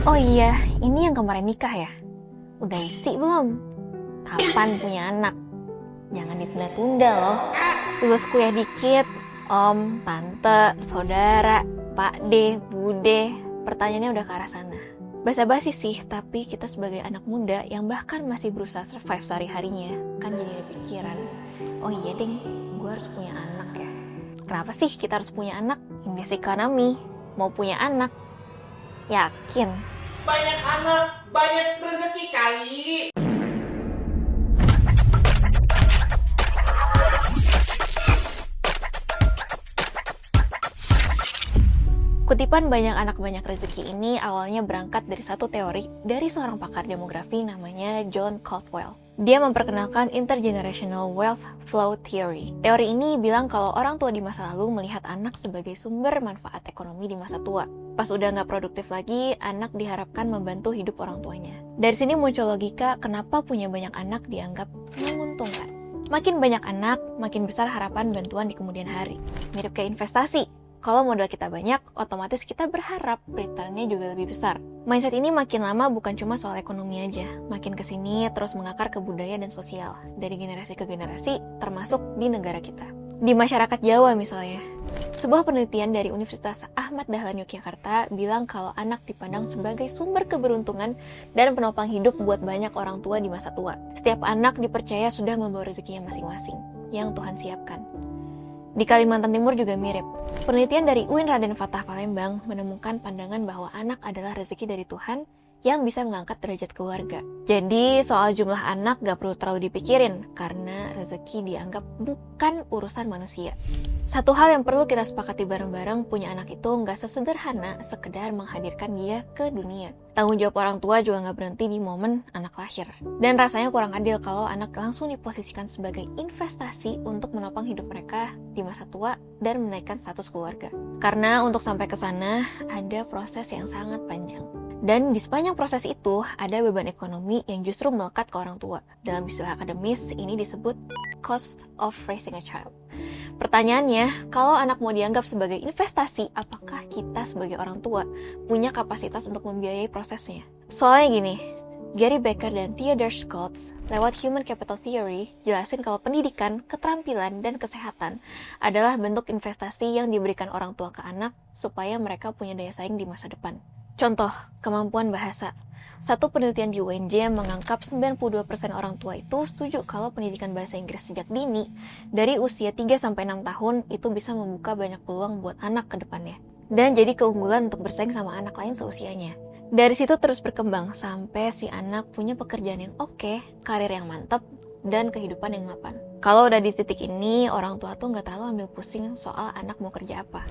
Oh iya, ini yang kemarin nikah ya? Udah isi belum? Kapan punya anak? Jangan ditunda-tunda loh. Lulus kuliah dikit, om, tante, saudara, pak de, bude, pertanyaannya udah ke arah sana. Basa-basi sih, tapi kita sebagai anak muda yang bahkan masih berusaha survive sehari-harinya, kan jadi ada pikiran, oh iya deng, gue harus punya anak ya. Kenapa sih kita harus punya anak? In this economy, mau punya anak, yakin? Banyak anak, banyak rezeki kali. Kutipan banyak anak banyak rezeki ini awalnya berangkat dari satu teori dari seorang pakar demografi namanya John Caldwell. Dia memperkenalkan intergenerational wealth flow theory. Teori ini bilang kalau orang tua di masa lalu melihat anak sebagai sumber manfaat ekonomi di masa tua. Pas udah nggak produktif lagi, anak diharapkan membantu hidup orang tuanya. Dari sini muncul logika kenapa punya banyak anak dianggap menguntungkan. Makin banyak anak, makin besar harapan bantuan di kemudian hari. Mirip kayak investasi. Kalau modal kita banyak, otomatis kita berharap returnnya juga lebih besar. Mindset ini makin lama bukan cuma soal ekonomi aja, makin kesini terus mengakar ke budaya dan sosial, dari generasi ke generasi, termasuk di negara kita. Di masyarakat Jawa misalnya, sebuah penelitian dari Universitas Ahmad Dahlan Yogyakarta bilang kalau anak dipandang sebagai sumber keberuntungan dan penopang hidup buat banyak orang tua di masa tua. Setiap anak dipercaya sudah membawa rezekinya masing-masing, yang Tuhan siapkan. Di Kalimantan Timur juga mirip. Penelitian dari UIN Raden Fatah Palembang menemukan pandangan bahwa anak adalah rezeki dari Tuhan yang bisa mengangkat derajat keluarga. Jadi soal jumlah anak gak perlu terlalu dipikirin karena rezeki dianggap bukan urusan manusia. Satu hal yang perlu kita sepakati bareng-bareng, punya anak itu gak sesederhana sekedar menghadirkan dia ke dunia. Tanggung jawab orang tua juga gak berhenti di momen anak lahir. Dan rasanya kurang adil kalau anak langsung diposisikan sebagai investasi untuk menopang hidup mereka di masa tua dan menaikkan status keluarga. Karena untuk sampai ke sana ada proses yang sangat panjang. Dan di sepanjang proses itu ada beban ekonomi yang justru melekat ke orang tua. Dalam istilah akademis ini disebut cost of raising a child. Pertanyaannya, kalau anak mau dianggap sebagai investasi, apakah kita sebagai orang tua punya kapasitas untuk membiayai prosesnya? Soalnya gini, Gary Becker dan Theodore Schultz lewat Human Capital Theory jelasin kalau pendidikan, keterampilan, dan kesehatan adalah bentuk investasi yang diberikan orang tua ke anak supaya mereka punya daya saing di masa depan. Contoh, kemampuan bahasa. Satu penelitian di UNJ menganggap 92% orang tua itu setuju kalau pendidikan bahasa Inggris sejak dini, dari usia 3-6 tahun itu bisa membuka banyak peluang buat anak ke depannya. Dan jadi keunggulan untuk bersaing sama anak lain seusianya. Dari situ terus berkembang sampai si anak punya pekerjaan yang oke, karir yang mantap, dan kehidupan yang mapan. Kalau udah di titik ini, orang tua tuh nggak terlalu ambil pusing soal anak mau kerja apa.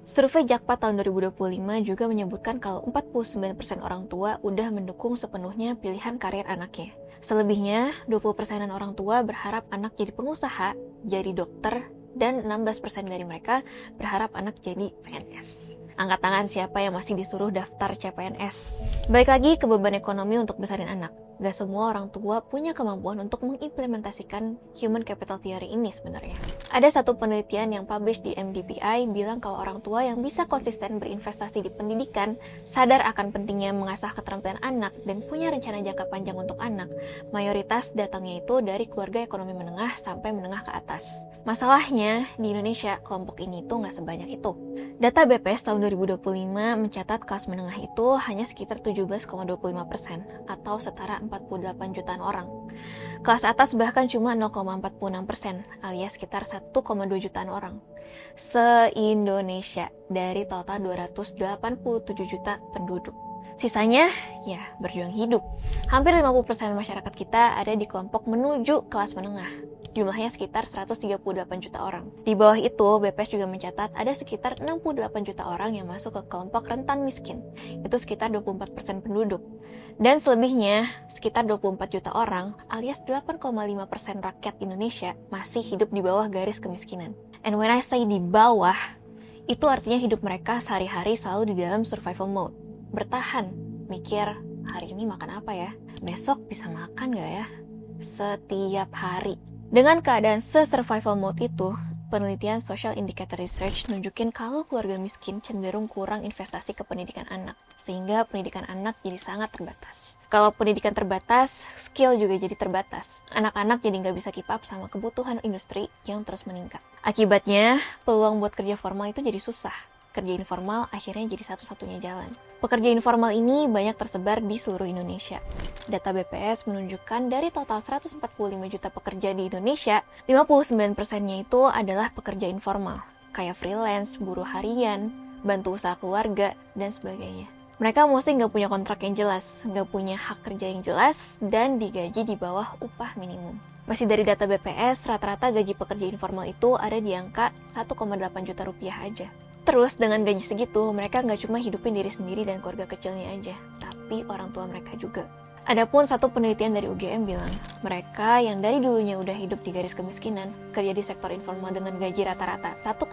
Survei Jakpa tahun 2025 juga menyebutkan kalau 49% orang tua udah mendukung sepenuhnya pilihan karir anaknya. Selebihnya, 20%-an orang tua berharap anak jadi pengusaha, jadi dokter, dan 16% dari mereka berharap anak jadi PNS. Angkat tangan siapa yang masih disuruh daftar CPNS. Balik lagi ke beban ekonomi untuk besarin anak. Gak semua orang tua punya kemampuan untuk mengimplementasikan Human Capital Theory ini sebenarnya. Ada satu penelitian yang publish di MDPI bilang kalau orang tua yang bisa konsisten berinvestasi di pendidikan, sadar akan pentingnya mengasah keterampilan anak, dan punya rencana jangka panjang untuk anak, mayoritas datangnya itu dari keluarga ekonomi menengah sampai menengah ke atas. Masalahnya, di Indonesia, kelompok ini tuh gak sebanyak itu. Data BPS tahun 2025 mencatat kelas menengah itu hanya sekitar 17,25% atau setara 48 jutaan orang. Kelas atas bahkan cuma 0,46% alias sekitar 1,2 jutaan orang. Se-Indonesia dari total 287 juta penduduk. Sisanya, ya berjuang hidup. Hampir 50% masyarakat kita ada di kelompok menuju kelas menengah. Jumlahnya sekitar 138 juta orang. Di bawah itu, BPS juga mencatat ada sekitar 68 juta orang yang masuk ke kelompok rentan miskin. Itu sekitar 24% penduduk. Dan selebihnya, sekitar 24 juta orang, alias 8,5% rakyat Indonesia, masih hidup di bawah garis kemiskinan. And when I say di bawah, itu artinya hidup mereka sehari-hari selalu di dalam survival mode. Bertahan, mikir, hari ini makan apa ya? Besok bisa makan gak ya? Setiap hari. Dengan keadaan se-survival mode itu, penelitian Social Indicator Research nunjukin kalau keluarga miskin cenderung kurang investasi ke pendidikan anak, sehingga pendidikan anak jadi sangat terbatas. Kalau pendidikan terbatas, skill juga jadi terbatas. Anak-anak jadi nggak bisa keep up sama kebutuhan industri yang terus meningkat. Akibatnya, peluang buat kerja formal itu jadi susah. Kerja informal akhirnya jadi satu-satunya jalan. Pekerja informal ini banyak tersebar di seluruh Indonesia. Data BPS menunjukkan dari total 145 juta pekerja di Indonesia, 59%-nya itu adalah pekerja informal, kayak freelance, buruh harian, bantu usaha keluarga, dan sebagainya. Mereka mostly nggak punya kontrak yang jelas, nggak punya hak kerja yang jelas, dan digaji di bawah upah minimum. Masih dari data BPS, rata-rata gaji pekerja informal itu ada di angka 1,8 juta rupiah aja. Terus dengan gaji segitu, mereka nggak cuma hidupin diri sendiri dan keluarga kecilnya aja, tapi orang tua mereka juga. Adapun satu penelitian dari UGM bilang, mereka yang dari dulunya udah hidup di garis kemiskinan, kerja di sektor informal dengan gaji rata-rata 1,8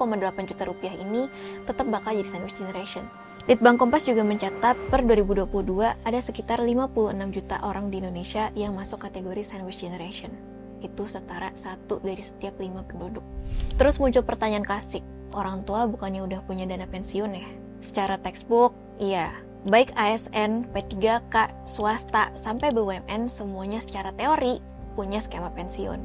juta rupiah ini tetap bakal jadi sandwich generation. Litbang Kompas juga mencatat per 2022 ada sekitar 56 juta orang di Indonesia yang masuk kategori sandwich generation. Itu setara 1 dari setiap 5 penduduk. Terus muncul pertanyaan klasik, orang tua bukannya udah punya dana pensiun ya? Secara textbook, iya. Baik ASN, P3K, swasta, sampai BUMN semuanya secara teori punya skema pensiun.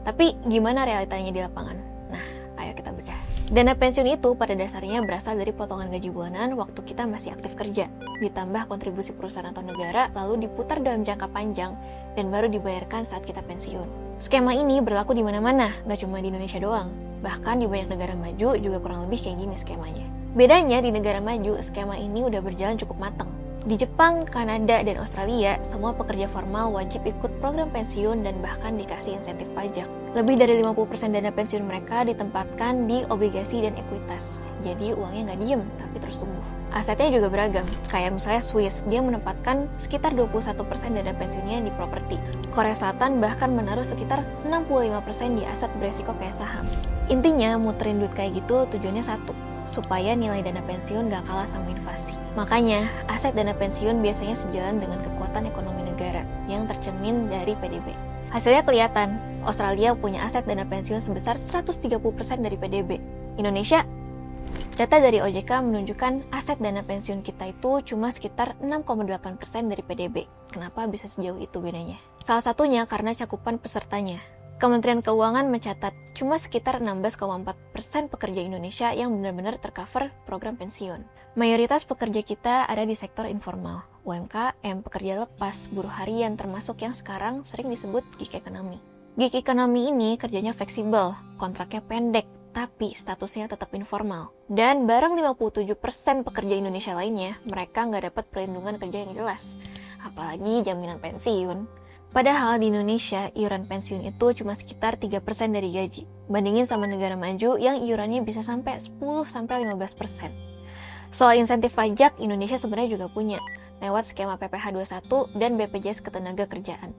Tapi gimana realitanya di lapangan? Nah, ayo kita bedah. Dana pensiun itu pada dasarnya berasal dari potongan gaji bulanan waktu kita masih aktif kerja, ditambah kontribusi perusahaan atau negara, lalu diputar dalam jangka panjang, dan baru dibayarkan saat kita pensiun. Skema ini berlaku di mana-mana, nggak cuma di Indonesia doang. Bahkan di banyak negara maju juga kurang lebih kayak gini skemanya. Bedanya di negara maju, skema ini udah berjalan cukup matang. Di Jepang, Kanada, dan Australia, semua pekerja formal wajib ikut program pensiun dan bahkan dikasih insentif pajak. Lebih dari 50% dana pensiun mereka ditempatkan di obligasi dan ekuitas. Jadi uangnya nggak diem, tapi terus tumbuh. Asetnya juga beragam, kayak misalnya Swiss, dia menempatkan sekitar 21% dana pensiunnya di properti. Korea Selatan bahkan menaruh sekitar 65% di aset beresiko kayak saham. Intinya, muterin duit kayak gitu tujuannya satu, supaya nilai dana pensiun gak kalah sama inflasi. Makanya, aset dana pensiun biasanya sejalan dengan kekuatan ekonomi negara yang tercermin dari PDB. Hasilnya kelihatan, Australia punya aset dana pensiun sebesar 130% dari PDB. Indonesia? Data dari OJK menunjukkan aset dana pensiun kita itu cuma sekitar 6,8% dari PDB. Kenapa bisa sejauh itu bedanya? Salah satunya karena cakupan pesertanya. Kementerian Keuangan mencatat cuma sekitar 16,4% pekerja Indonesia yang benar-benar tercover program pensiun. Mayoritas pekerja kita ada di sektor informal, UMKM, pekerja lepas, buruh harian, termasuk yang sekarang sering disebut gig economy. Gig economy ini kerjanya fleksibel, kontraknya pendek, tapi statusnya tetap informal. Dan bareng 57% pekerja Indonesia lainnya, mereka nggak dapat perlindungan kerja yang jelas, apalagi jaminan pensiun. Padahal di Indonesia, iuran pensiun itu cuma sekitar 3% dari gaji. Bandingin sama negara maju yang iurannya bisa sampai 10-15%. Soal insentif pajak, Indonesia sebenarnya juga punya, lewat skema PPh 21 dan BPJS Ketenagakerjaan.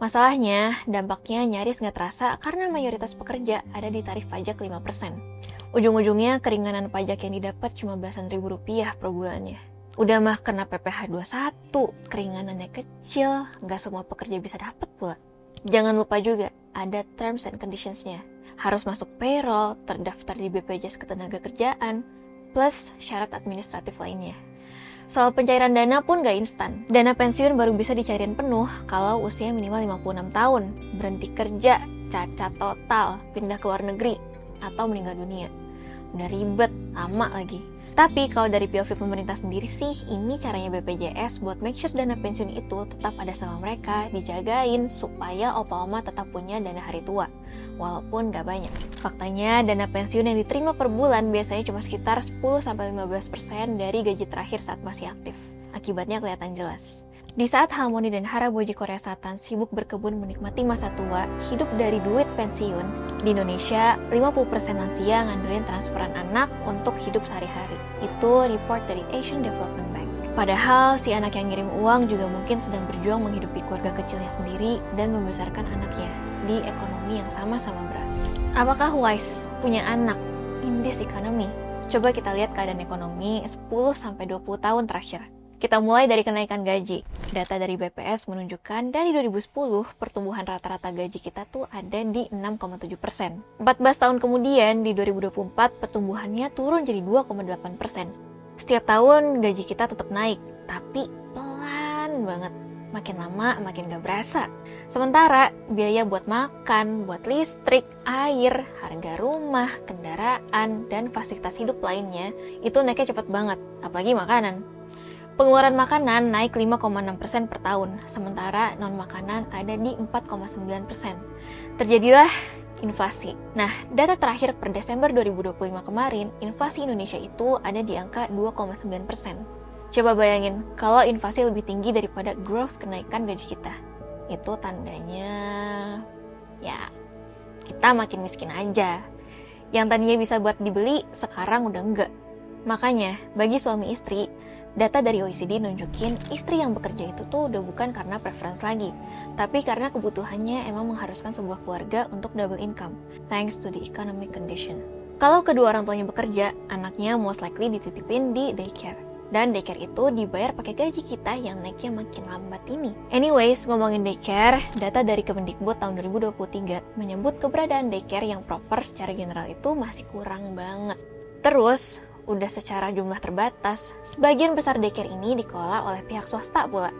Masalahnya, dampaknya nyaris nggak terasa karena mayoritas pekerja ada di tarif pajak 5%. Ujung-ujungnya, keringanan pajak yang didapat cuma belasan ribu rupiah per bulannya. Udah mah kena PPh 21, keringanannya kecil, nggak semua pekerja bisa dapat pula. Jangan lupa juga, ada terms and conditions-nya. Harus masuk payroll, terdaftar di BPJS Ketenagakerjaan, plus syarat administratif lainnya. Soal pencairan dana pun nggak instan. Dana pensiun baru bisa dicairin penuh kalau usia minimal 56 tahun, berhenti kerja, cacat total, pindah ke luar negeri, atau meninggal dunia. Udah ribet, lama lagi. Tapi kalau dari POV pemerintah sendiri sih, ini caranya BPJS buat make sure dana pensiun itu tetap ada sama mereka, dijagain supaya opa-oma tetap punya dana hari tua, walaupun gak banyak. Faktanya, dana pensiun yang diterima per bulan biasanya cuma sekitar 10-15% dari gaji terakhir saat masih aktif. Akibatnya kelihatan jelas. Di saat Halmoni dan Haraboji Korea Selatan sibuk berkebun menikmati masa tua, hidup dari duit pensiun, di Indonesia 50% lansia ngandelin transferan anak untuk hidup sehari-hari. Itu report dari Asian Development Bank. Padahal si anak yang ngirim uang juga mungkin sedang berjuang menghidupi keluarga kecilnya sendiri dan membesarkan anaknya di ekonomi yang sama-sama berat. Apakah wise punya anak in this economy? Coba kita lihat keadaan ekonomi 10-20 tahun terakhir. Kita mulai dari kenaikan gaji. Data dari BPS menunjukkan dari 2010, pertumbuhan rata-rata gaji kita tuh ada di 6,7%. 14 tahun kemudian, di 2024, pertumbuhannya turun jadi 2,8%. Setiap tahun, gaji kita tetap naik, tapi pelan banget. Makin lama, makin gak berasa. Sementara, biaya buat makan, buat listrik, air, harga rumah, kendaraan, dan fasilitas hidup lainnya, itu naiknya cepet banget, apalagi makanan. Pengeluaran makanan naik 5,6% per tahun, sementara non-makanan ada di 4,9%. Terjadilah inflasi. Nah, data terakhir per Desember 2025 kemarin, inflasi Indonesia itu ada di angka 2,9%. Coba bayangin, kalau inflasi lebih tinggi daripada growth kenaikan gaji kita. Itu tandanya, ya, kita makin miskin aja. Yang tadinya bisa buat dibeli, sekarang udah enggak. Makanya, bagi suami istri, data dari OECD nunjukin istri yang bekerja itu tuh udah bukan karena preference lagi, tapi karena kebutuhannya emang mengharuskan sebuah keluarga untuk double income, thanks to the economic condition. Kalau kedua orang tuanya bekerja, anaknya most likely dititipin di daycare. Dan daycare itu dibayar pakai gaji kita yang naiknya makin lambat ini. Anyways, ngomongin daycare, data dari Kemendikbud tahun 2023 menyebut keberadaan daycare yang proper secara general itu masih kurang banget. Terus, udah secara jumlah terbatas, sebagian besar daycare ini dikelola oleh pihak swasta pula.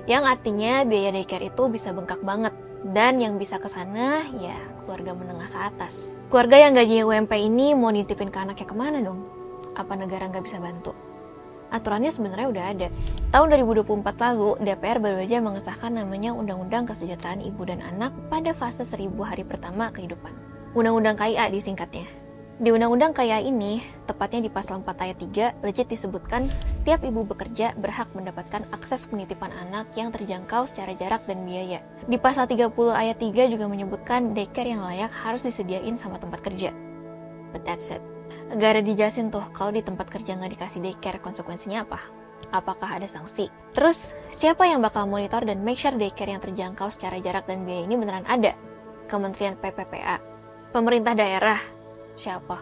Yang artinya biaya daycare itu bisa bengkak banget. Dan yang bisa ke sana, ya keluarga menengah ke atas. Keluarga yang gajinya UMP ini mau nitipin ke anaknya kemana dong? Apa negara nggak bisa bantu? Aturannya sebenarnya udah ada. Tahun 2024 lalu, DPR baru aja mengesahkan namanya Undang-Undang Kesejahteraan Ibu dan Anak pada fase 1000 hari pertama kehidupan. Undang-Undang KIA disingkatnya. Di Undang-Undang KIA ini, tepatnya di pasal 4 ayat 3, legit disebutkan setiap ibu bekerja berhak mendapatkan akses penitipan anak yang terjangkau secara jarak dan biaya. Di pasal 30 ayat 3 juga menyebutkan daycare yang layak harus disediain sama tempat kerja. But that's it. Gak ada dijelasin tuh kalau di tempat kerja nggak dikasih daycare konsekuensinya apa? Apakah ada sanksi? Terus, siapa yang bakal monitor dan make sure daycare yang terjangkau secara jarak dan biaya ini beneran ada? Kementerian PPPA? Pemerintah daerah? Siapa?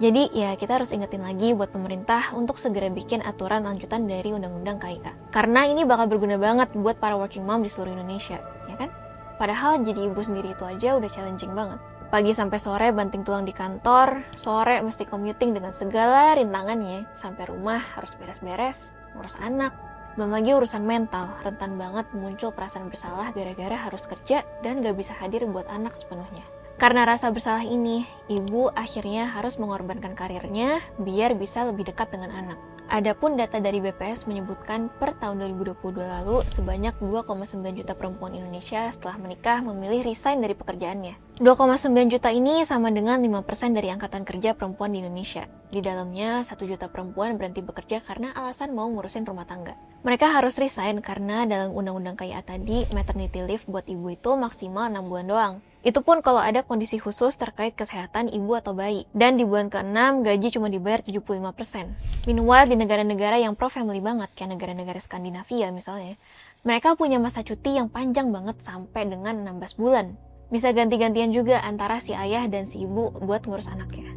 Jadi ya kita harus ingetin lagi buat pemerintah untuk segera bikin aturan lanjutan dari Undang-Undang KIA. Karena ini bakal berguna banget buat para working mom di seluruh Indonesia, ya kan? Padahal jadi ibu sendiri itu aja udah challenging banget. Pagi sampai sore banting tulang di kantor, sore mesti commuting dengan segala rintangannya, sampai rumah harus beres-beres, ngurus anak. Belum lagi urusan mental, rentan banget muncul perasaan bersalah gara-gara harus kerja dan gak bisa hadir buat anak sepenuhnya. Karena rasa bersalah ini, ibu akhirnya harus mengorbankan karirnya biar bisa lebih dekat dengan anak. Adapun data dari BPS menyebutkan per tahun 2022 lalu sebanyak 2,9 juta perempuan Indonesia setelah menikah memilih resign dari pekerjaannya. 2,9 juta ini sama dengan 5% dari angkatan kerja perempuan di Indonesia. Di dalamnya 1 juta perempuan berhenti bekerja karena alasan mau ngurusin rumah tangga. Mereka harus resign karena dalam Undang-Undang KIA tadi, maternity leave buat ibu itu maksimal 6 bulan doang. Itu pun kalau ada kondisi khusus terkait kesehatan ibu atau bayi. Dan di bulan ke-6, gaji cuma dibayar 75%. Meanwhile, di negara-negara yang pro-family banget, kayak negara-negara Skandinavia misalnya, mereka punya masa cuti yang panjang banget sampai dengan 16 bulan. Bisa ganti-gantian juga antara si ayah dan si ibu buat ngurus anaknya.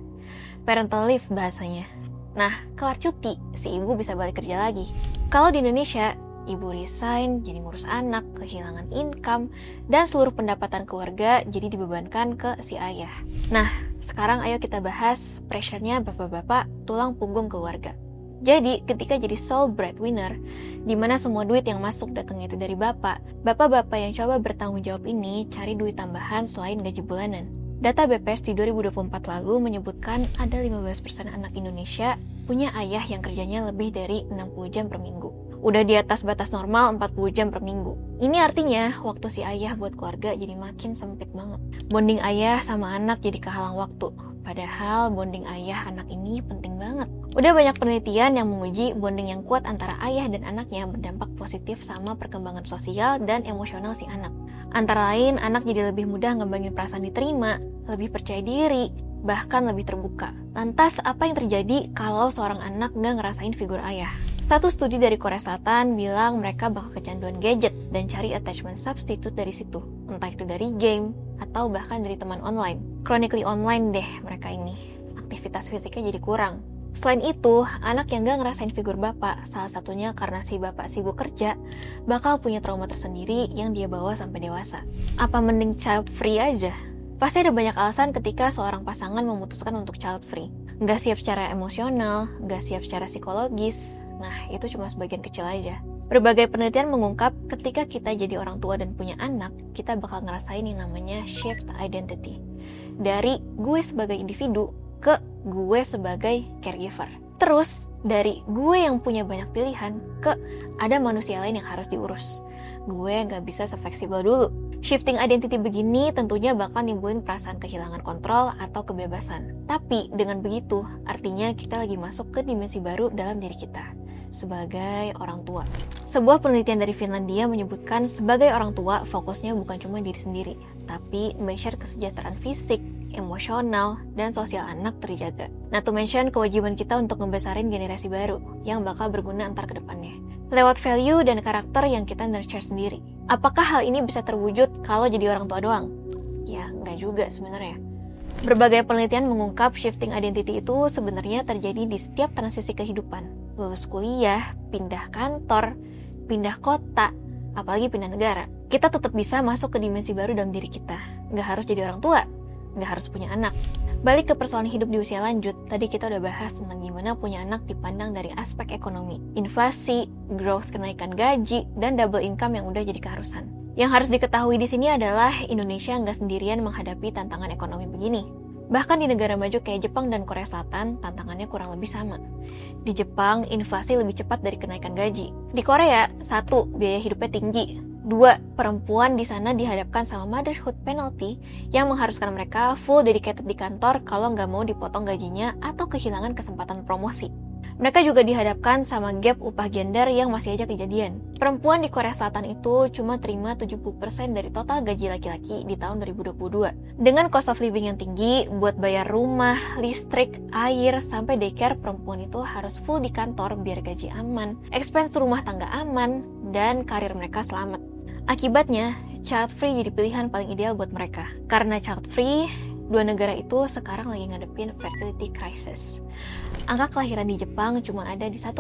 Parental leave bahasanya. Nah, kelar cuti, si ibu bisa balik kerja lagi. Kalau di Indonesia, ibu resign, jadi ngurus anak, kehilangan income, dan seluruh pendapatan keluarga jadi dibebankan ke si ayah. Nah, sekarang ayo kita bahas pressure-nya bapak-bapak tulang punggung keluarga. Jadi, ketika jadi sole breadwinner, di mana semua duit yang masuk datangnya itu dari bapak-bapak yang coba bertanggung jawab ini cari duit tambahan selain gaji bulanan. Data BPS di 2024 lalu menyebutkan ada 15% anak Indonesia punya ayah yang kerjanya lebih dari 60 jam per minggu. Udah di atas batas normal 40 jam per minggu. Ini artinya waktu si ayah buat keluarga jadi makin sempit banget. Bonding ayah sama anak jadi kehalang waktu. Padahal bonding ayah anak ini penting banget. Udah banyak penelitian yang menguji bonding yang kuat antara ayah dan anaknya berdampak positif sama perkembangan sosial dan emosional si anak. Antara lain, anak jadi lebih mudah ngembangin perasaan diterima, lebih percaya diri, bahkan lebih terbuka. Lantas, apa yang terjadi kalau seorang anak nggak ngerasain figur ayah? Satu studi dari Korea Selatan bilang mereka bakal kecanduan gadget dan cari attachment substitute dari situ. Entah itu dari game, atau bahkan dari teman online. Chronically online deh mereka ini. Aktivitas fisiknya jadi kurang. Selain itu, anak yang gak ngerasain figur bapak, salah satunya karena si bapak sibuk kerja, bakal punya trauma tersendiri yang dia bawa sampai dewasa. Apa mending child free aja? Pasti ada banyak alasan ketika seorang pasangan memutuskan untuk child free. Gak siap secara emosional, gak siap secara psikologis, nah itu cuma sebagian kecil aja. Berbagai penelitian mengungkap ketika kita jadi orang tua dan punya anak, kita bakal ngerasain yang namanya shift identity. Dari gue sebagai individu ke gue sebagai caregiver. Terus dari gue yang punya banyak pilihan ke ada manusia lain yang harus diurus. Gue gak bisa se-fleksibel dulu. Shifting identity begini tentunya bakal nimbulin perasaan kehilangan kontrol atau kebebasan. Tapi dengan begitu, artinya kita lagi masuk ke dimensi baru dalam diri kita sebagai orang tua. Sebuah penelitian dari Finlandia menyebutkan sebagai orang tua fokusnya bukan cuma diri sendiri, tapi measure kesejahteraan fisik, emosional, dan sosial anak terjaga. Not to mention kewajiban kita untuk membesarin generasi baru yang bakal berguna antar ke depannya. Lewat value dan karakter yang kita nurture sendiri. Apakah hal ini bisa terwujud kalau jadi orang tua doang? Ya, nggak juga sebenarnya. Berbagai penelitian mengungkap shifting identity itu sebenarnya terjadi di setiap transisi kehidupan. Lulus kuliah, pindah kantor, pindah kota, apalagi pindah negara. Kita tetap bisa masuk ke dimensi baru dalam diri kita. Nggak harus jadi orang tua, nggak harus punya anak. Balik ke persoalan hidup di usia lanjut, tadi kita udah bahas tentang gimana punya anak dipandang dari aspek ekonomi. Inflasi, growth kenaikan gaji, dan double income yang udah jadi keharusan. Yang harus diketahui di sini adalah Indonesia nggak sendirian menghadapi tantangan ekonomi begini. Bahkan di negara maju kayak Jepang dan Korea Selatan, tantangannya kurang lebih sama. Di Jepang, inflasi lebih cepat dari kenaikan gaji. Di Korea, 1. Biaya hidupnya tinggi. 2. Perempuan di sana dihadapkan sama motherhood penalty yang mengharuskan mereka full dedicated di kantor kalau nggak mau dipotong gajinya atau kehilangan kesempatan promosi. Mereka juga dihadapkan sama gap upah gender yang masih aja kejadian. Perempuan di Korea Selatan itu cuma terima 70% dari total gaji laki-laki di tahun 2022. Dengan cost of living yang tinggi, buat bayar rumah, listrik, air, sampai daycare, perempuan itu harus full di kantor biar gaji aman, expense rumah tangga aman, dan karir mereka selamat. Akibatnya, child free jadi pilihan paling ideal buat mereka. Karena child free, dua negara itu sekarang lagi ngadepin fertility crisis. Angka kelahiran di Jepang cuma ada di 1,2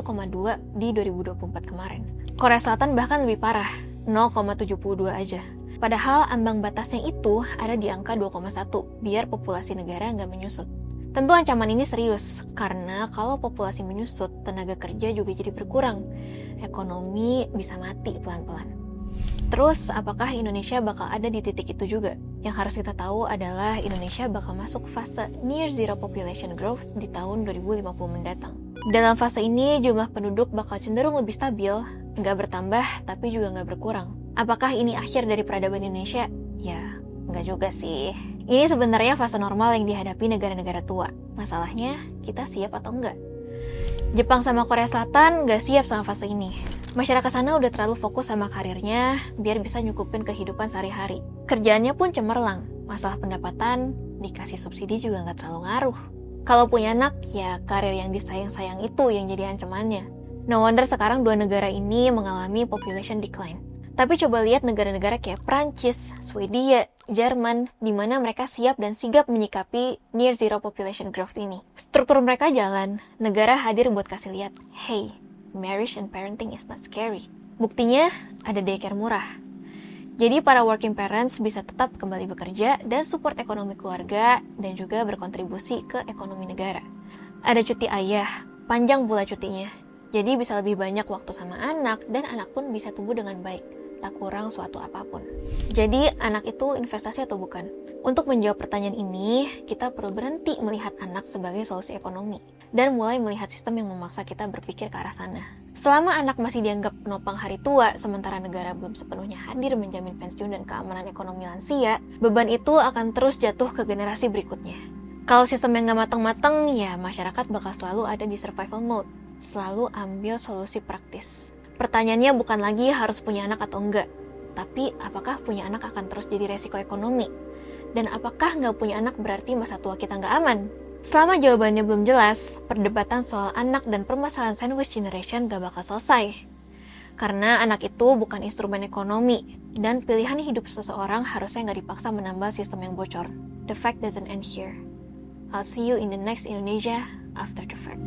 di 2024 kemarin. Korea Selatan bahkan lebih parah, 0,72 aja. Padahal ambang batasnya itu ada di angka 2,1 biar populasi negara nggak menyusut. Tentu ancaman ini serius, karena kalau populasi menyusut, tenaga kerja juga jadi berkurang. Ekonomi bisa mati pelan-pelan. Terus, apakah Indonesia bakal ada di titik itu juga? Yang harus kita tahu adalah Indonesia bakal masuk fase near zero population growth di tahun 2050 mendatang. Dalam fase ini, jumlah penduduk bakal cenderung lebih stabil, nggak bertambah tapi juga nggak berkurang. Apakah ini akhir dari peradaban Indonesia? Ya, nggak juga sih. Ini sebenarnya fase normal yang dihadapi negara-negara tua. Masalahnya, kita siap atau enggak? Jepang sama Korea Selatan nggak siap sama fase ini. Masyarakat sana udah terlalu fokus sama karirnya biar bisa nyukupin kehidupan sehari-hari. Kerjaannya pun cemerlang, masalah pendapatan, dikasih subsidi juga nggak terlalu ngaruh. Kalau punya anak, ya karir yang disayang-sayang itu yang jadi ancamannya. No wonder sekarang dua negara ini mengalami population decline. Tapi coba lihat negara-negara kayak Prancis, Swedia, Jerman, di mana mereka siap dan sigap menyikapi near zero population growth ini. Struktur mereka jalan, negara hadir buat kasih lihat, hey, marriage and parenting is not scary. Buktinya, ada daycare murah. Jadi para working parents bisa tetap kembali bekerja dan support ekonomi keluarga dan juga berkontribusi ke ekonomi negara. Ada cuti ayah, panjang pula cutinya. Jadi bisa lebih banyak waktu sama anak dan anak pun bisa tumbuh dengan baik, tak kurang suatu apapun. Jadi anak itu investasi atau bukan? Untuk menjawab pertanyaan ini, kita perlu berhenti melihat anak sebagai solusi ekonomi dan mulai melihat sistem yang memaksa kita berpikir ke arah sana. Selama anak masih dianggap penopang hari tua, sementara negara belum sepenuhnya hadir menjamin pensiun dan keamanan ekonomi lansia, beban itu akan terus jatuh ke generasi berikutnya. Kalau sistem yang nggak matang-matang, ya masyarakat bakal selalu ada di survival mode, selalu ambil solusi praktis. Pertanyaannya bukan lagi harus punya anak atau enggak, tapi apakah punya anak akan terus jadi resiko ekonomi? Dan apakah nggak punya anak berarti masa tua kita nggak aman? Selama jawabannya belum jelas, perdebatan soal anak dan permasalahan sandwich generation gak bakal selesai. Karena anak itu bukan instrumen ekonomi, dan pilihan hidup seseorang harusnya nggak dipaksa menambal sistem yang bocor. The fact doesn't end here. I'll see you in the next Indonesia after the fact.